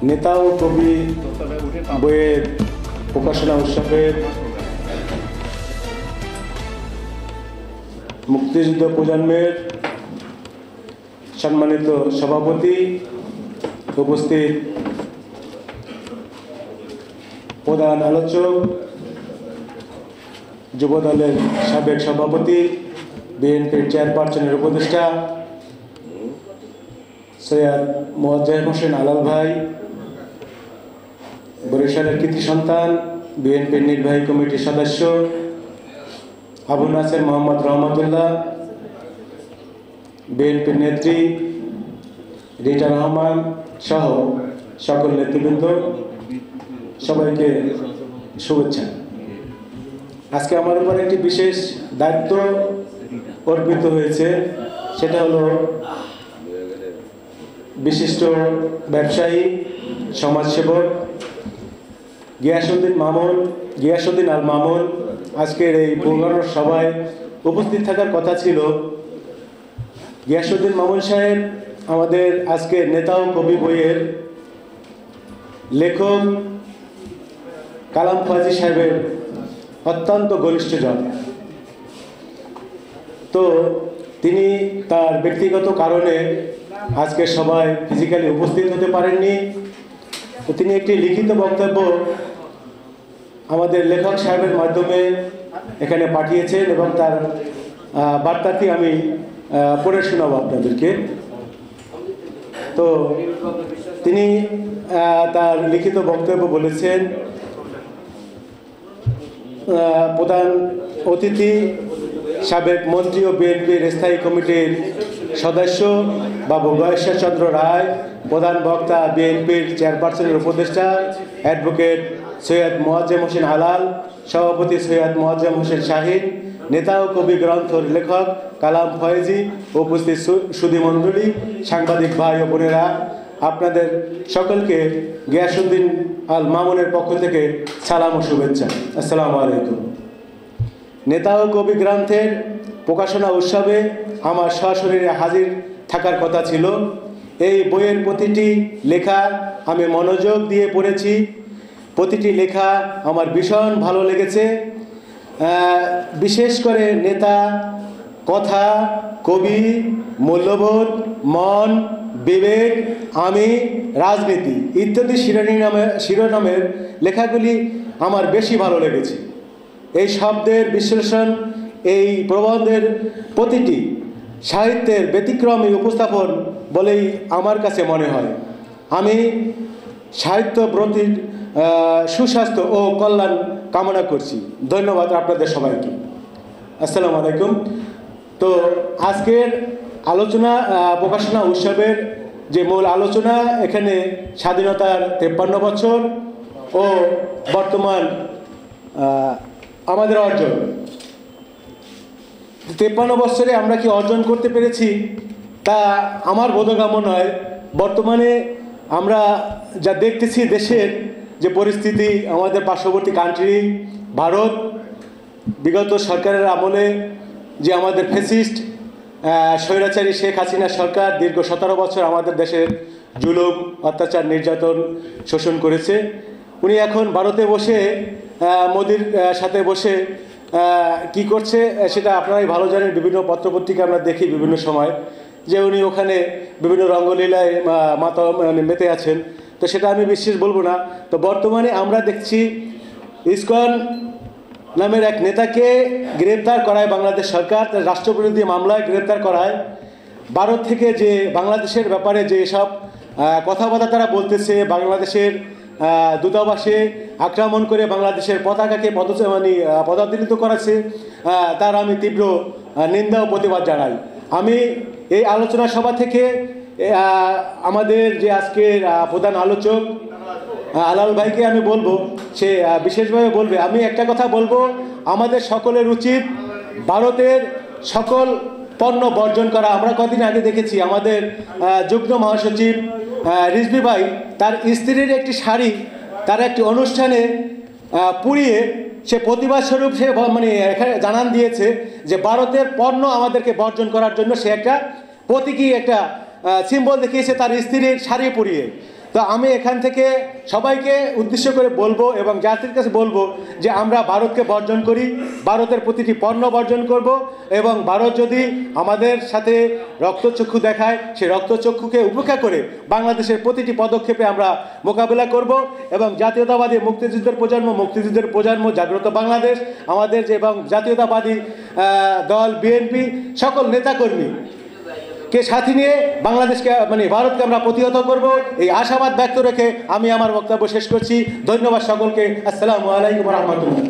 নেতা ও কবি বইয়ের প্রকাশনা উৎসবের মুক্তিযুদ্ধ প্রজন্মের সম্মানিত সভাপতি, উপস্থিত প্রধান আলোচক, যুবদলের সাবেক সভাপতি, বিএনপির চেয়ারপারসনের উপদেষ্টা সৈয়দ মোয়াজ্জেম হোসেন আলাল ভাই, বরিশালের কৃতি সন্তান, বিএনপির নির্বাহী কমিটির সদস্য আবু নাসের মোহাম্মদ রহমতুল্লাহ, বিএনপির নেত্রী রিটা রহমান সহ সকল নেতৃবৃন্দ, সবাইকে শুভেচ্ছা। আজকে আমার উপর একটি বিশেষ দায়িত্ব অর্পিত হয়েছে, সেটা হলো বিশিষ্ট ব্যবসায়ী, সমাজসেবক গিয়াসউদ্দিন আল মামুন আজকের এই প্রোগ্রাম সভায় উপস্থিত থাকার কথা ছিল। গিয়াসউদ্দিন মামুন সাহেব আমাদের আজকের নেতা ও কবি বইয়ের লেখক কালাম ফাজি সাহেবের অত্যন্ত ঘনিষ্ঠজন। তো তিনি তার ব্যক্তিগত কারণে আজকে সবাই ফিজিক্যালি উপস্থিত হতে পারেননি। তো তিনি একটি লিখিত বক্তব্য আমাদের লেখক সাহেবের মাধ্যমে এখানে পাঠিয়েছেন এবং তার বার্তাটি আমি পড়ে শোনাবো আপনাদেরকে। তো তিনি তার লিখিত বক্তব্য বলেছেন, প্রধান অতিথি সাবেক মন্ত্রী ও বিএনপির স্থায়ী কমিটির সদস্য বাবু গয়েশ্বর চন্দ্র রায়, প্রধান বক্তা বিএনপির চেয়ারপারসনের উপদেষ্টা অ্যাডভোকেট সৈয়দ মোয়াজ্জেম হোসেন আলাল, সভাপতি সৈয়দ মোয়াজ্জেম হোসেন শাহিন, নেতা ও কবি গ্রন্থের লেখক কালাম ফয়েজি, উপস্থিত সুধীমণ্ডলী, সাংবাদিক ভাই ও বোনেরা, আপনাদের সকলকে গিয়াসউদ্দিন আল মামুনের পক্ষ থেকে সালাম ও শুভেচ্ছা। আসসালামু আলাইকুম। নেতা ও কবি গ্রন্থের প্রকাশনা উৎসবে আমার সশরীরে হাজির থাকার কথা ছিল। এই বইয়ের প্রতিটি লেখা আমি মনোযোগ দিয়ে পড়েছি, প্রতিটি লেখা আমার ভীষণ ভালো লেগেছে। বিশেষ করে নেতা, কথা, কবি, মূল্যবোধ, মন, বিবেক, আমি, রাজনীতি ইত্যাদি শিরোনামের লেখাগুলি আমার বেশি ভালো লেগেছে। এই শব্দের বিশ্লেষণ, এই প্রবন্ধের প্রতিটি সাহিত্যের ব্যতিক্রমী উপস্থাপন বলেই আমার কাছে মনে হয়। আমি সাহিত্যব্রতীর সুস্বাস্থ্য ও কল্যাণ কামনা করছি। ধন্যবাদ আপনাদের সবাইকে। আসসালামু আলাইকুম। তো আজকের আলোচনা প্রকাশনা উৎসবের যে মূল আলোচনা, এখানে স্বাধীনতার 53 বছর ও বর্তমান আমাদের অর্জন। 53 বছরে আমরা কি অর্জন করতে পেরেছি তা আমার বোধগম্য নয়। বর্তমানে আমরা যা দেখতেছি, দেশের যে পরিস্থিতি, আমাদের পার্শ্ববর্তী কান্ট্রি ভারত, বিগত সরকারের আমলে যে আমাদের ফ্যাসিস্ট স্বৈরাচারী শেখ হাসিনা সরকার দীর্ঘ 17 বছর আমাদের দেশের জুলুম, অত্যাচার, নির্যাতন, শোষণ করেছে। উনি এখন ভারতে বসে মোদির সাথে বসে কি করছে সেটা আপনারাই ভালো জানেন। বিভিন্ন পত্রপত্রিকা আমরা দেখি বিভিন্ন সময় যে উনি ওখানে বিভিন্ন রঙ্গলীলায় মেতে আছেন। তো সেটা আমি বিশেষ বলবো না। তো বর্তমানে আমরা দেখছি ইসকন নামের এক নেতাকে গ্রেপ্তার করায় বাংলাদেশ সরকার, রাষ্ট্রবিরোধী মামলায় গ্রেপ্তার করায়। ভারত থেকে যে বাংলাদেশের ব্যাপারে যে সব কথাবার্তা তারা বলতেছে, বাংলাদেশের দূতাবাসে আক্রমণ করে বাংলাদেশের পতাকাকে পদাদলিত করাচ্ছে, তার আমি তীব্র নিন্দা ও প্রতিবাদ জানাই। আমি এই আলোচনা সভা থেকে আমাদের যে আজকের প্রধান আলোচক আলাল ভাইকে আমি বলবো, সে বিশেষভাবে বলবে। আমি একটা কথা বলবো, আমাদের সকলের উচিত ভারতের সকল পণ্য বর্জন করা। আমরা কদিন আগে দেখেছি আমাদের যুগ্ম মহাসচিব রিজভি ভাই তার স্ত্রীর একটি শাড়ি তার একটি অনুষ্ঠানে পুড়িয়ে সে প্রতিবাদ স্বরূপ সে এখানে জানান দিয়েছে যে ভারতের পণ্য আমাদেরকে বর্জন করার জন্য সে একটা প্রতীকী একটা সিম্বল দেখিয়েছে তার স্ত্রীর শাড়ি পরিয়ে। তো আমি এখান থেকে সবাইকে উদ্দেশ্য করে বলবো এবং জাতির কাছে বলবো যে আমরা ভারতকে বর্জন করি, ভারতের প্রতিটি পণ্য বর্জন করব এবং ভারত যদি আমাদের সাথে রক্তচক্ষু দেখায় সেই রক্তচক্ষুকে উপেক্ষা করে বাংলাদেশের প্রতিটি পদক্ষেপে আমরা মোকাবিলা করব এবং জাতীয়তাবাদী মুক্তিযুদ্ধের প্রজন্ম জাগ্রত বাংলাদেশ আমাদের যে এবং জাতীয়তাবাদী দল বিএনপি সকল নেতাকর্মী কে সাথে নিয়ে বাংলাদেশকে ভারতকে আমরা প্রতিহত করব এই আশাবাদ ব্যক্ত রেখে আমি আমার বক্তব্য শেষ করছি। ধন্যবাদ সকলকে। আসসালামু আলাইকুম ওয়া রাহমাতুল্লাহ।